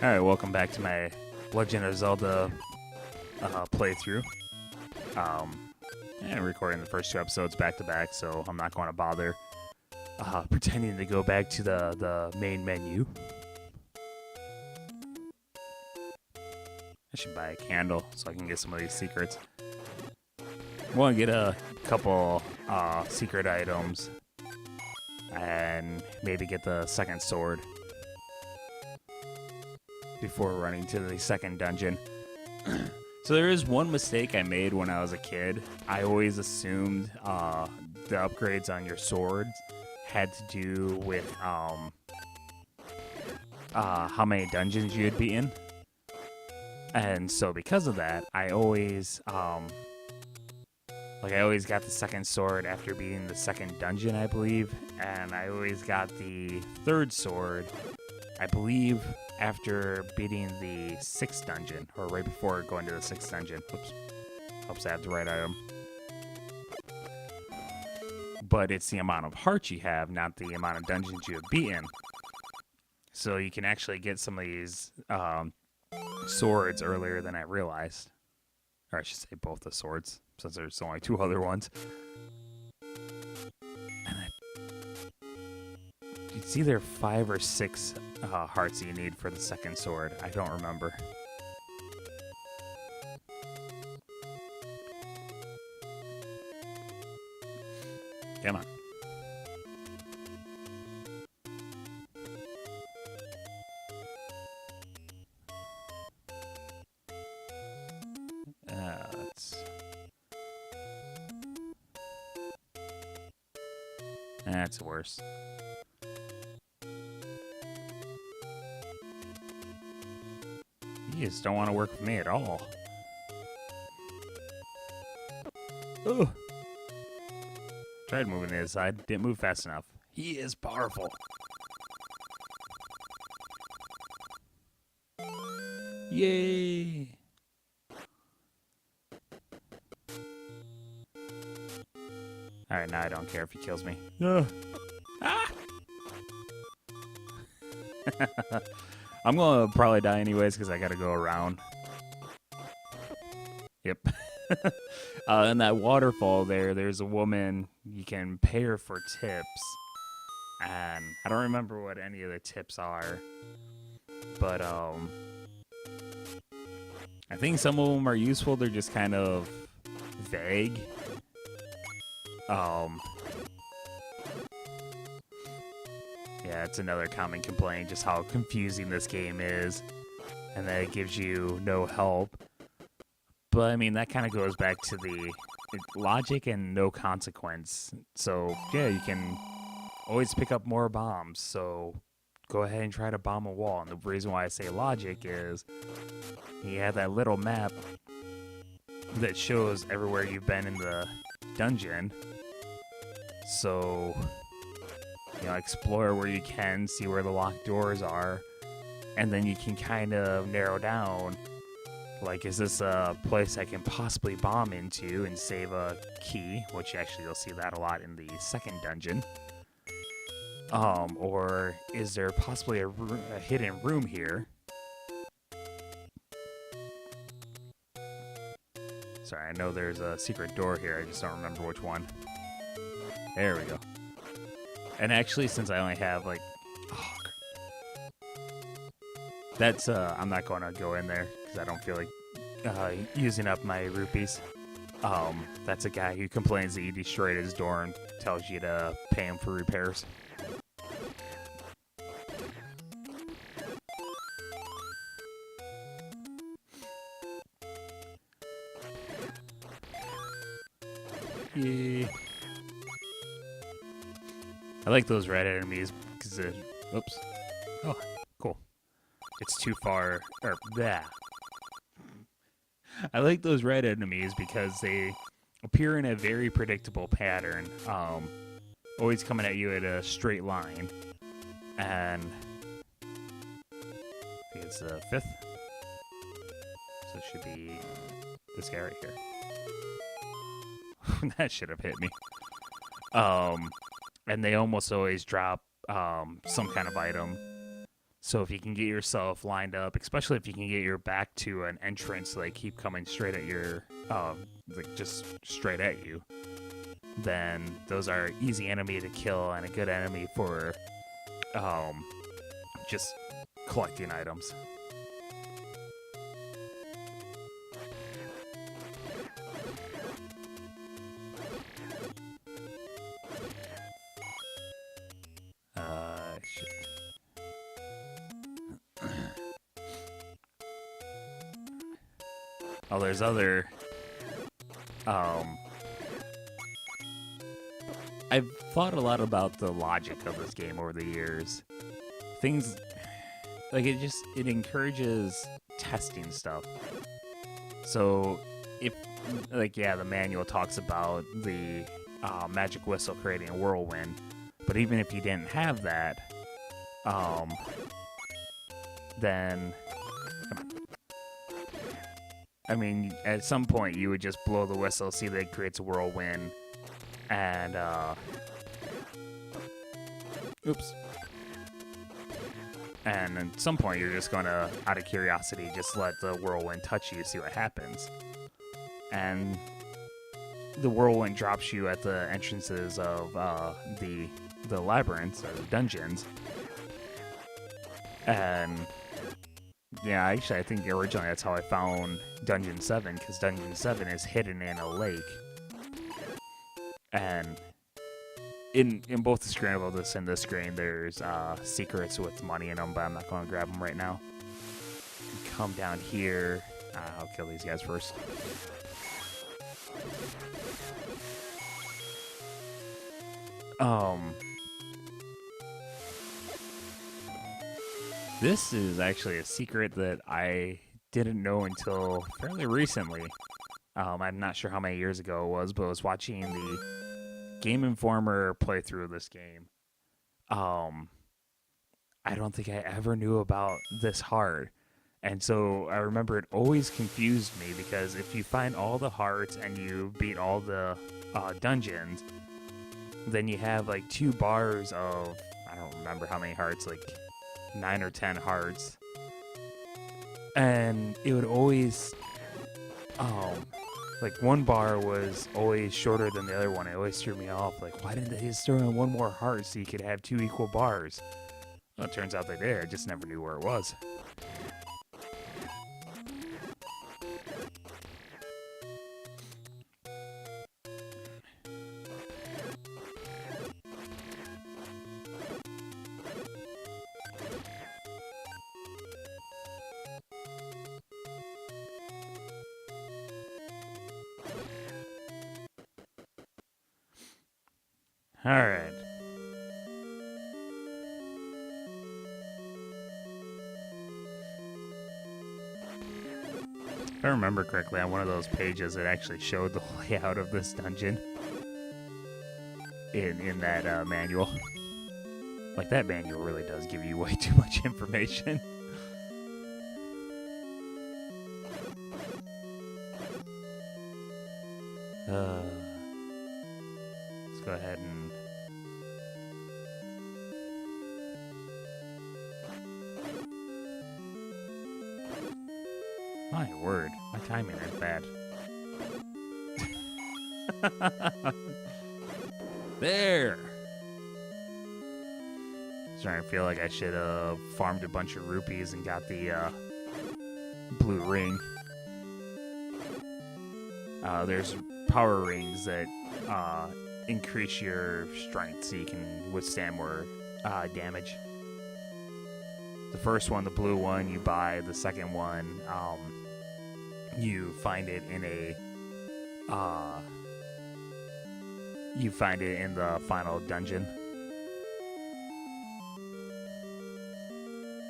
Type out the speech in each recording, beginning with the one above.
Alright, welcome back to my Legend of Zelda playthrough. And recording the first two episodes back to back, so I'm not going to bother pretending to go back to the main menu. I should buy a candle so I can get some of these secrets. I want to get a couple secret items and maybe get the second sword before running to the second dungeon. So there is one mistake I made when I was a kid. I always assumed the upgrades on your swords had to do with how many dungeons you'd be in. And so because of that, I always got the second sword after beating the second dungeon, I believe, and I always got the third sword, I believe, after beating the sixth dungeon, or right before going to the sixth dungeon. Oops. Helps I have the right item. But it's the amount of hearts you have, not the amount of dungeons you have beaten. So you can actually get some of these swords earlier than I realized. Or I should say both the swords, since there's only two other ones. It's either 5 or 6 hearts that you need for the second sword. I don't remember. Come on. That's worse. You just don't want to work with me at all. Ugh. Tried moving to his side. Didn't move fast enough. He is powerful. Yay! Alright, now I don't care if he kills me. Ah! I'm gonna probably die anyways because I gotta go around. Yep. In that waterfall there's a woman. You can pay her for tips. And I don't remember what any of the tips are. But, I think some of them are useful. They're just kind of vague. Yeah, it's another common complaint, just how confusing this game is, and that it gives you no help. But, I mean, that kind of goes back to the logic and no consequence. So, yeah, you can always pick up more bombs, so go ahead and try to bomb a wall. And the reason why I say logic is you have that little map that shows everywhere you've been in the dungeon. So, you know, explore where you can, see where the locked doors are, and then you can kind of narrow down, like, is this a place I can possibly bomb into and save a key, which actually you'll see that a lot in the second dungeon. Or is there possibly a hidden room here? Sorry, I know there's a secret door here, I just don't remember which one. There we go. And actually, since I only have, like... Oh, that's, I'm not going to go in there, because I don't feel like using up my rupees. That's a guy who complains that you destroyed his door and tells you to pay him for repairs. Yeah. I like those red enemies because oops. Oh, cool. It's too far. Or that. I like those red enemies because they appear in a very predictable pattern. Always coming at you at a straight line. And I think it's the 5th. So it should be this guy right here. That should have hit me. And they almost always drop some kind of item. So if you can get yourself lined up, especially if you can get your back to an entrance, like keep coming straight at your, like just straight at you, then those are easy enemy to kill and a good enemy for, just collecting items. Shit. Oh, there's other, I've thought a lot about the logic of this game over the years. Things, like, it encourages testing stuff. So, if, like, yeah, the manual talks about the magic whistle creating a whirlwind, but even if you didn't have that, then, I mean, at some point you would just blow the whistle, see that it creates a whirlwind, and, oops. And at some point you're just gonna, out of curiosity, just let the whirlwind touch you, see what happens. And the whirlwind drops you at the entrances of the labyrinths, or the dungeons. And yeah, actually, I think originally that's how I found Dungeon 7, because Dungeon 7 is hidden in a lake. And in both the screen of this and this screen, there's secrets with money in them, but I'm not going to grab them right now. Come down here. I'll kill these guys first. This is actually a secret that I didn't know until fairly recently. I'm not sure how many years ago it was, but I was watching the Game Informer playthrough of this game. I don't think I ever knew about this heart. And so I remember it always confused me, because if you find all the hearts and you beat all the dungeons, then you have like 2 bars of, I don't remember how many hearts, like 9 or 10 hearts. And it would always, like one bar was always shorter than the other one. It always threw me off. Like, why didn't they just throw in one more heart so you could have 2 equal bars? Well, it turns out they did. I just never knew where it was. All right. If I remember correctly, on one of those pages, it actually showed the layout of this dungeon in that manual. Like, that manual really does give you way too much information. Let's go ahead and... My word, my timing is bad. There! Starting to feel like I should have farmed a bunch of rupees and got the blue ring. There's power rings that increase your strength so you can withstand more damage. The first one, the blue one, you buy. The second one, you find it in a you find it in the final dungeon.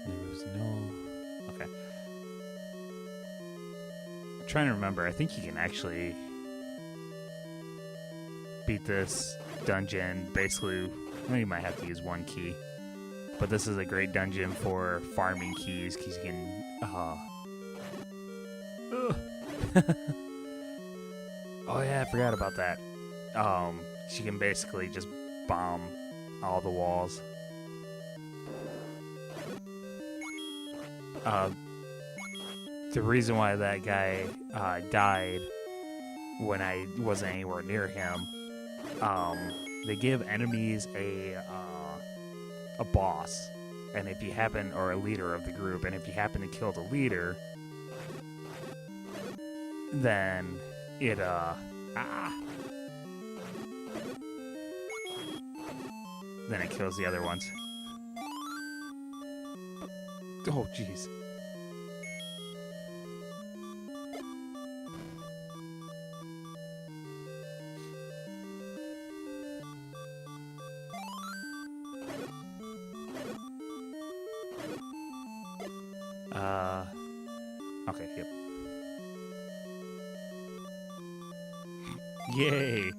There was no... Okay. I'm trying to remember. I think you can actually beat this dungeon. Basically, well, you might have to use one key. But this is a great dungeon for farming keys, because you can... Oh yeah, I forgot about that. She can basically just bomb all the walls. Uh, the reason why that guy died when I wasn't anywhere near him, they give enemies a boss, and if you happen, or a leader of the group, and if you happen to kill the leader, then it then it kills the other ones. Oh, jeez. Okay, yep. Yay!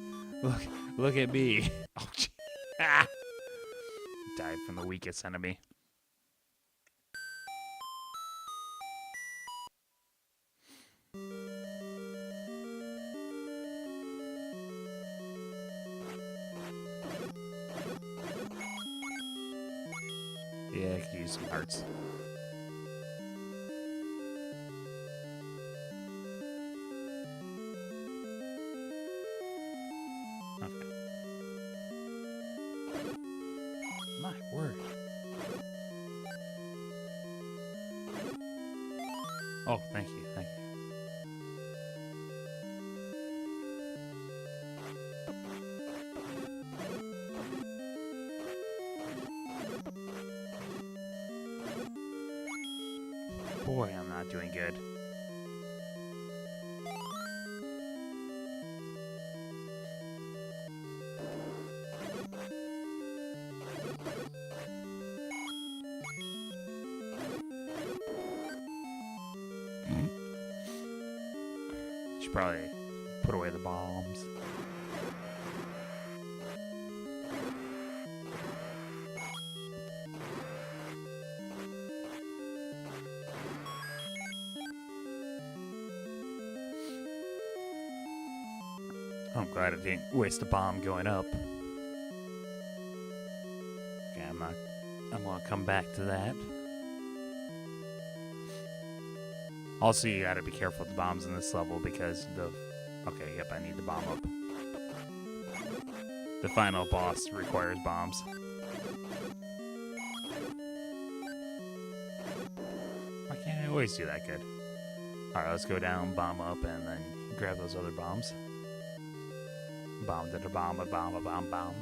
Look at me. Oh, ah! Died from the weakest enemy. Yeah, I could use some hearts. Okay. My word. Oh, thank you, thank you. Boy, I'm not doing good. Should probably put away the bombs. I'm glad I didn't waste a bomb going up. Okay, I'm gonna come back to that. Also, you gotta be careful with the bombs in this level because okay, yep, I need the bomb up. The final boss requires bombs. Why can't I always do that good? Alright, let's go down, bomb up, and then grab those other bombs. Bomb to the bomb, a bomb, a bomb, bomb.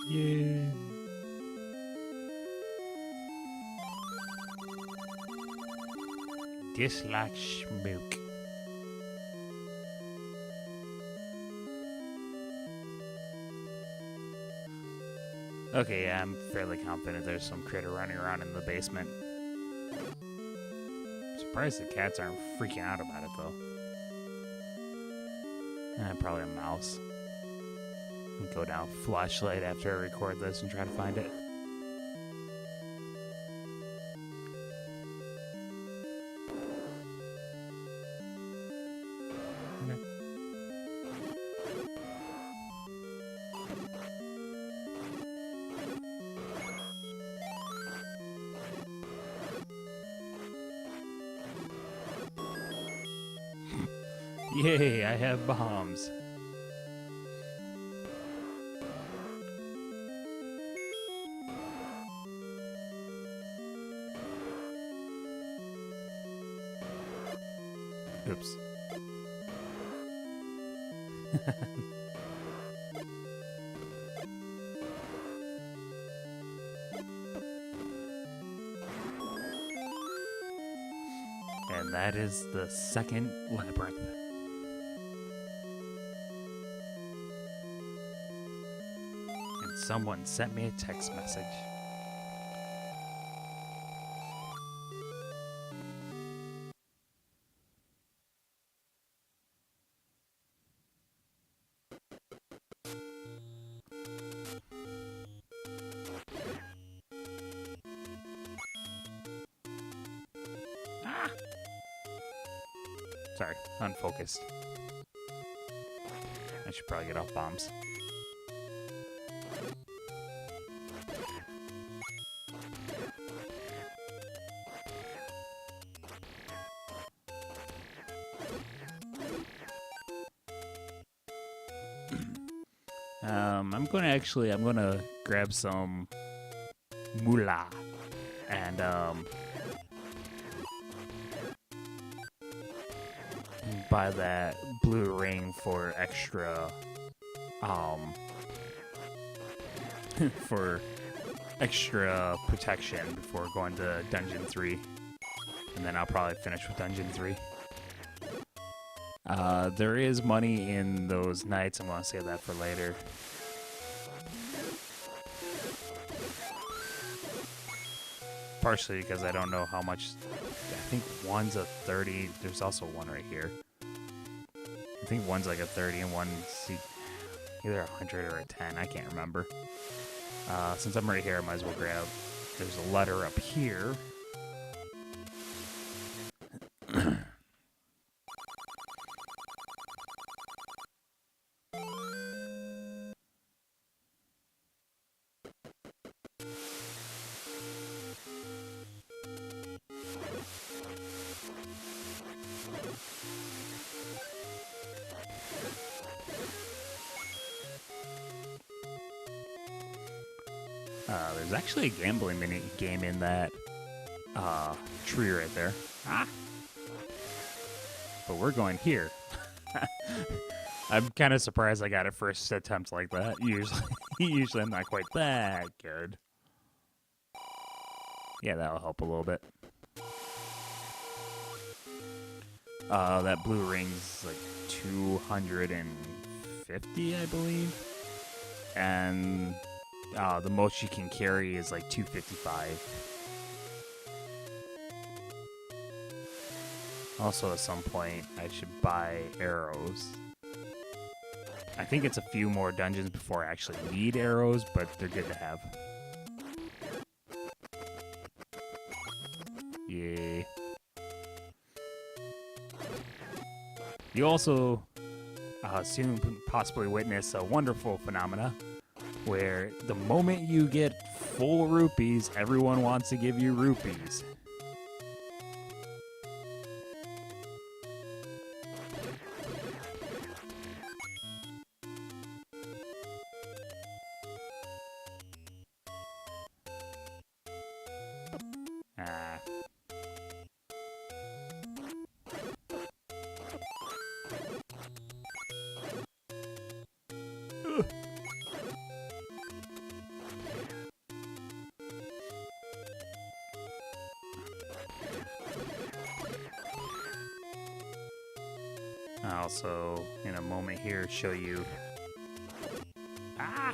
Yeah. Dislike smoke. Okay, yeah, I'm fairly confident there's some critter running around in the basement. I'm surprised the cats aren't freaking out about it, though. Probably a mouse. I'll go down flashlight after I record this and try to find it. Yay, I have bombs. Oops. And that is the second labyrinth. And someone sent me a text message. Sorry, unfocused. I should probably get off bombs. I'm gonna grab some moolah and buy that blue ring for extra for extra protection before going to Dungeon 3. And then I'll probably finish with Dungeon 3. There is money in those knights. I'm gonna save that for later. Partially because I don't know how much. I think one's a 30. There's also one right here. I think one's like a 30 and one's either a 100 or a 10. I can't remember. Since I'm right here, I might as well grab. There's a letter up here. There's actually a gambling mini game in that tree right there. Ah! But we're going here. I'm kind of surprised I got it first attempt like that. Usually I'm not quite that good. Yeah, that'll help a little bit. That blue ring's like 250, I believe. And the most you can carry is like 255. Also, at some point, I should buy arrows. I think it's a few more dungeons before I actually need arrows, but they're good to have. Yay. You also soon possibly witness a wonderful phenomena where the moment you get full rupees, everyone wants to give you rupees. I'll also, in a moment here, show you. Ah!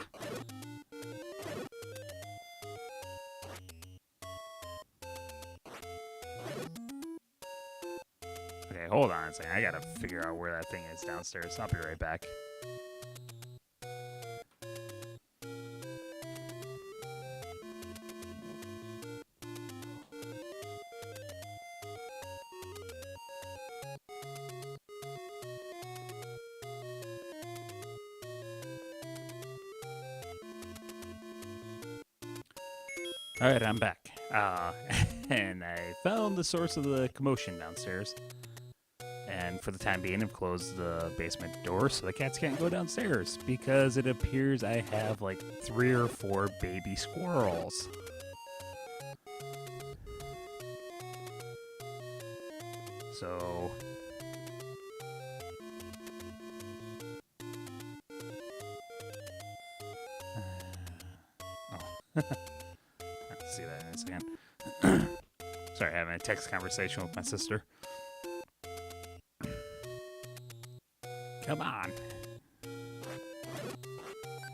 Okay, hold on a second. I gotta figure out where that thing is downstairs. I'll be right back. Alright, I'm back. And I found the source of the commotion downstairs. And for the time being, I've closed the basement door so the cats can't go downstairs. Because it appears I have like 3 or 4 baby squirrels. So... oh. I'll see that in a second. Sorry, having a text conversation with my sister. Come on.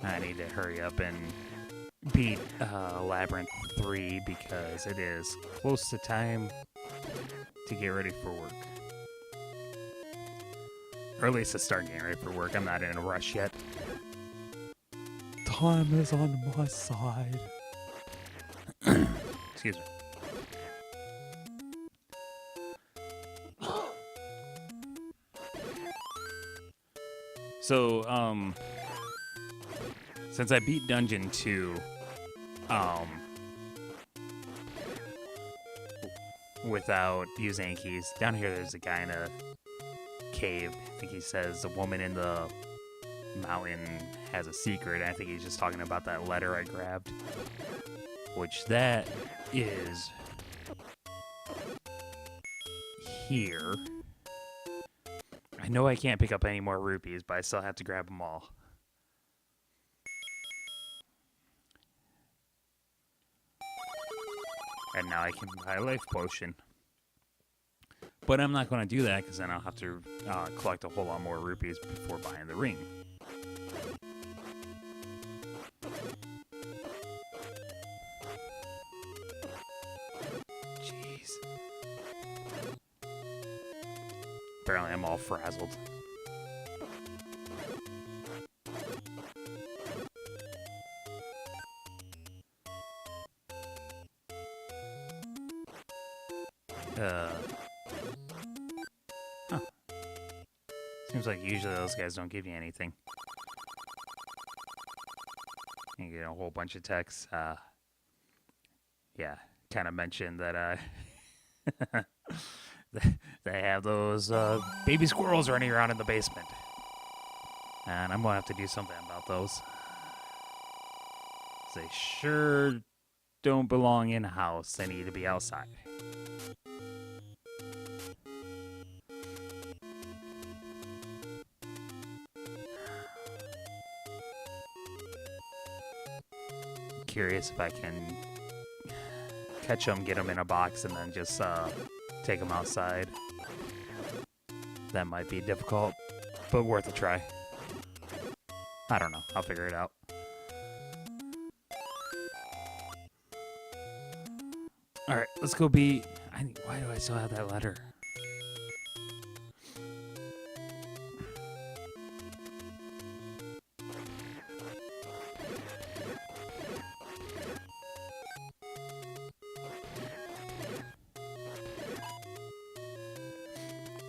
I need to hurry up and beat Labyrinth 3 because it is close to time to get ready for work. Or at least to start getting ready for work. I'm not in a rush yet. Time is on my side. Excuse me. So, since I beat Dungeon 2, without using any keys, down here there's a guy in a cave. I think he says a woman in the mountain has a secret. I think he's just talking about that letter I grabbed, which that is here. I know I can't pick up any more rupees, but I still have to grab them all. And now I can buy a life potion. But I'm not going to do that because then I'll have to collect a whole lot more rupees before buying the ring. Jeez. Apparently I'm all frazzled. Huh. Seems like usually those guys don't give you anything. You get a whole bunch of texts. Yeah, kind of mentioned that they have those baby squirrels running around in the basement. And I'm going to have to do something about those. They sure don't belong in a house. They need to be outside. Curious if I can catch them, get them in a box, and then just take them outside. That might be difficult, but worth a try. I don't know. I'll figure it out. All right, let's go be... why do I still have that letter?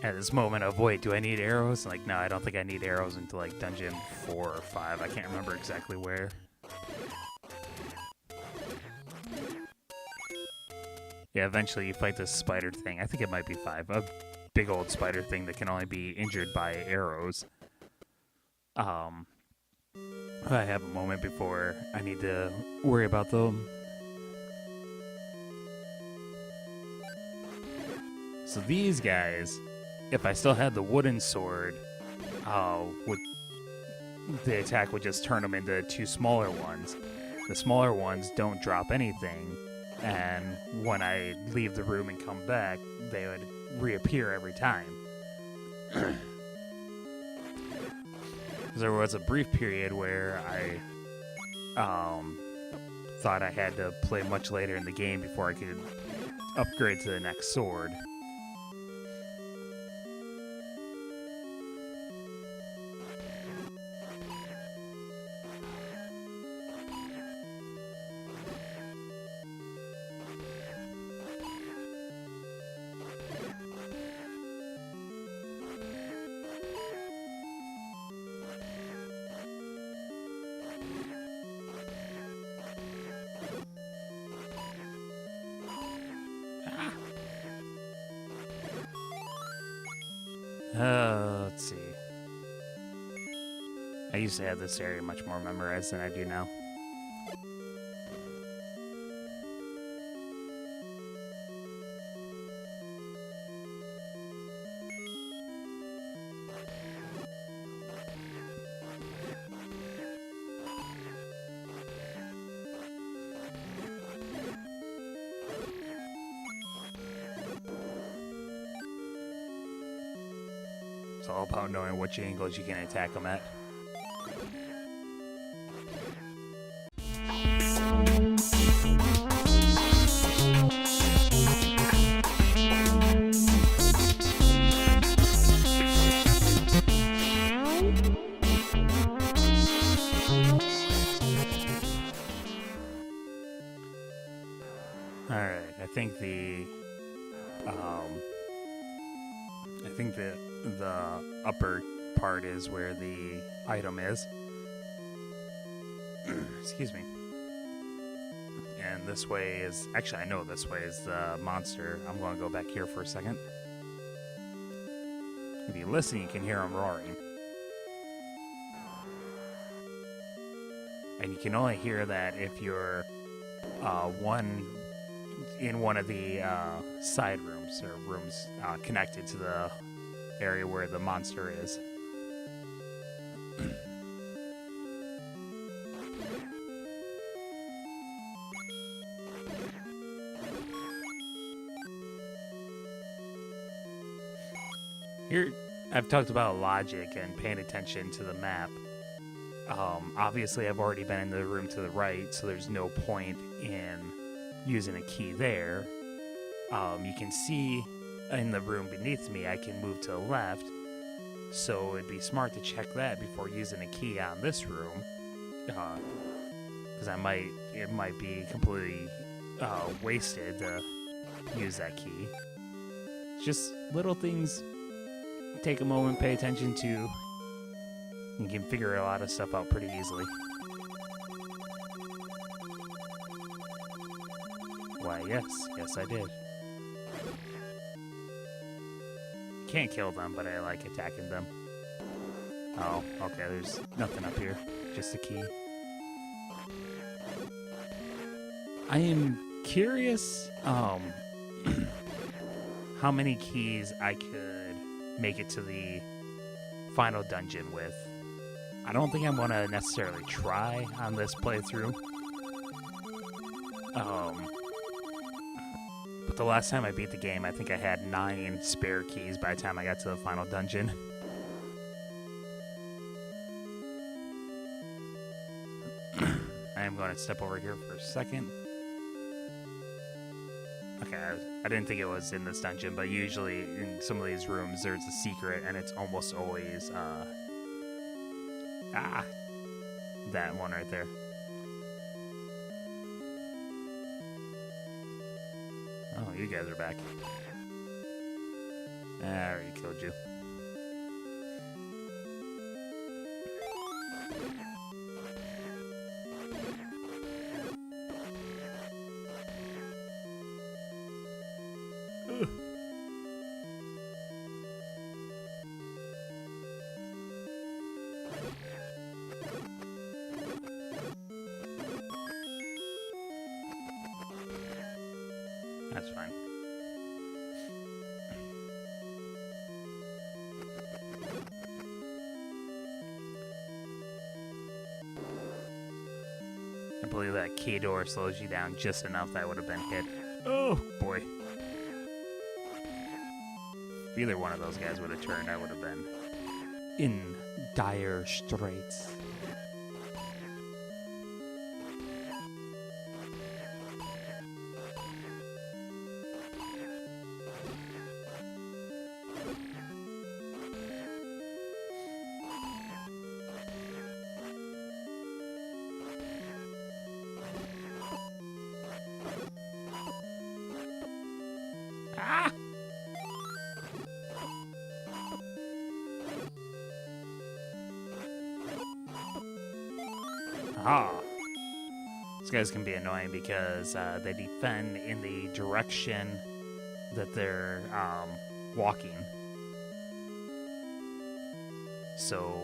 At this moment of, wait, do I need arrows? Like, no, I don't think I need arrows until, like, dungeon 4 or 5. I can't remember exactly where. Yeah, eventually you fight this spider thing. I think it might be 5. A big old spider thing that can only be injured by arrows. I have a moment before I need to worry about them. So these guys... if I still had the wooden sword, the attack would just turn them into 2 smaller ones. The smaller ones don't drop anything, and when I leave the room and come back, they would reappear every time. There was a brief period where I thought I had to play much later in the game before I could upgrade to the next sword. Let's see. I used to have this area much more memorized than I do now. It's all about knowing which angles you can attack them at. Alright, I think the upper part is where the item is. Excuse me. And this way is... Actually, I know this way is the monster. I'm going to go back here for a second. If you listen, you can hear him roaring. And you can only hear that if you're in one of the side rooms or rooms connected to the area where the monster is. Here, I've talked about logic and paying attention to the map. Obviously, I've already been in the room to the right, so there's no point in using a key there. You can see in the room beneath me, I can move to the left, so it'd be smart to check that before using a key on this room, because it might be completely wasted to use that key. It's just little things. Take a moment, pay attention to. You can figure a lot of stuff out pretty easily. Why, yes I did. Can't kill them, but I like attacking them. Oh, okay, there's nothing up here. Just a key. I am curious how many keys I could make it to the final dungeon with. I don't think I'm going to necessarily try on this playthrough. But the last time I beat the game, I think I had 9 spare keys by the time I got to the final dungeon. I am going to step over here for a second. Okay, I didn't think it was in this dungeon, but usually in some of these rooms there's a secret, and it's almost always that one right there. Oh, you guys are back. I already killed you. That's fine. I believe that key door slows you down just enough that I would have been hit. Oh, boy. If either one of those guys would have turned, I would have been in dire straits. Ah! Aha! These guys can be annoying because they defend in the direction that they're walking. So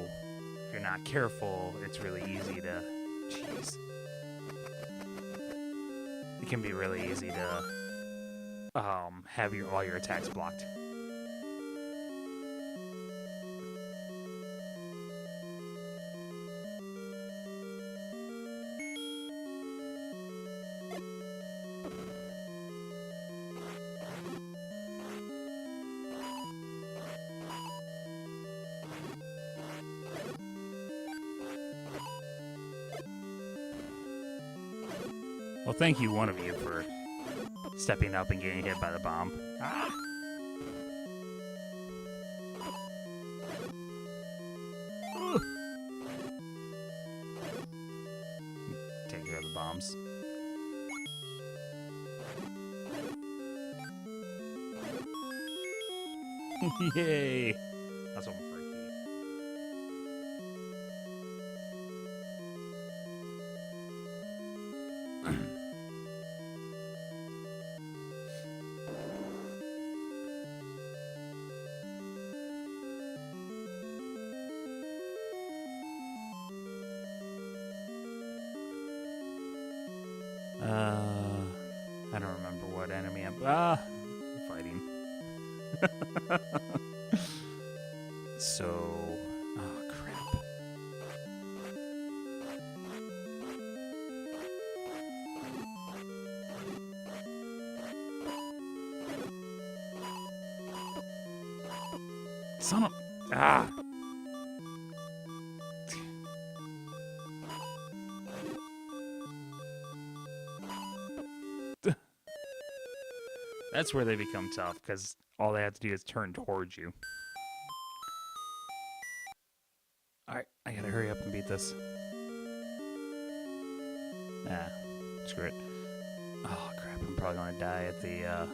if you're not careful, it's really easy to... Jeez. It can be really easy to have all your attacks blocked. Well, thank you, one of you, for stepping up and getting hit by the bomb. Ah! Take care of the bombs. Yay! That's one for a key. Ah, fighting. So, oh crap. Son of, ah. That's where they become tough, because all they have to do is turn towards you. Alright, I gotta hurry up and beat this. Ah, screw it. Oh crap, I'm probably gonna die at the,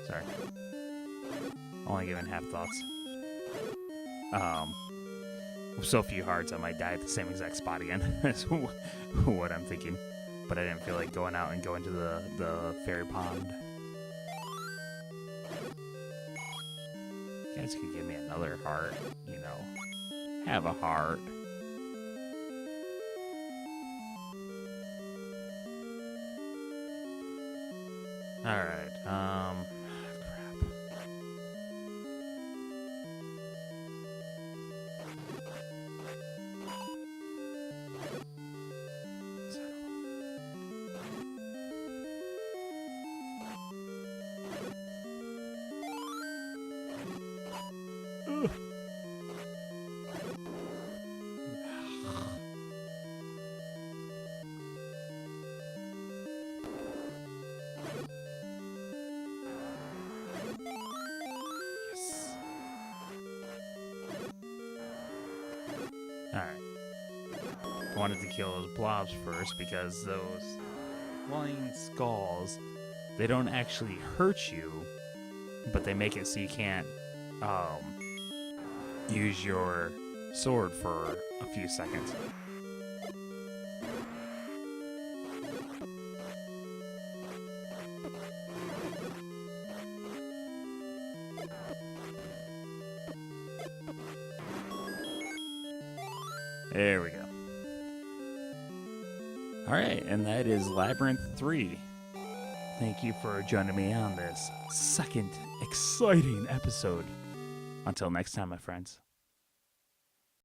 Sorry. Only giving half thoughts. With so few hearts, I might die at the same exact spot again. That's what I'm thinking. But I didn't feel like going out and going to the fairy pond. You guys could give me another heart, you know. Have a heart. Alright, crap. Alright. I wanted to kill those blobs first because those flying skulls, they don't actually hurt you, but they make it so you can't use your sword for a few seconds. There we go. Alright, and that is Labyrinth 3. Thank you for joining me on this second exciting episode. Until next time, my friends.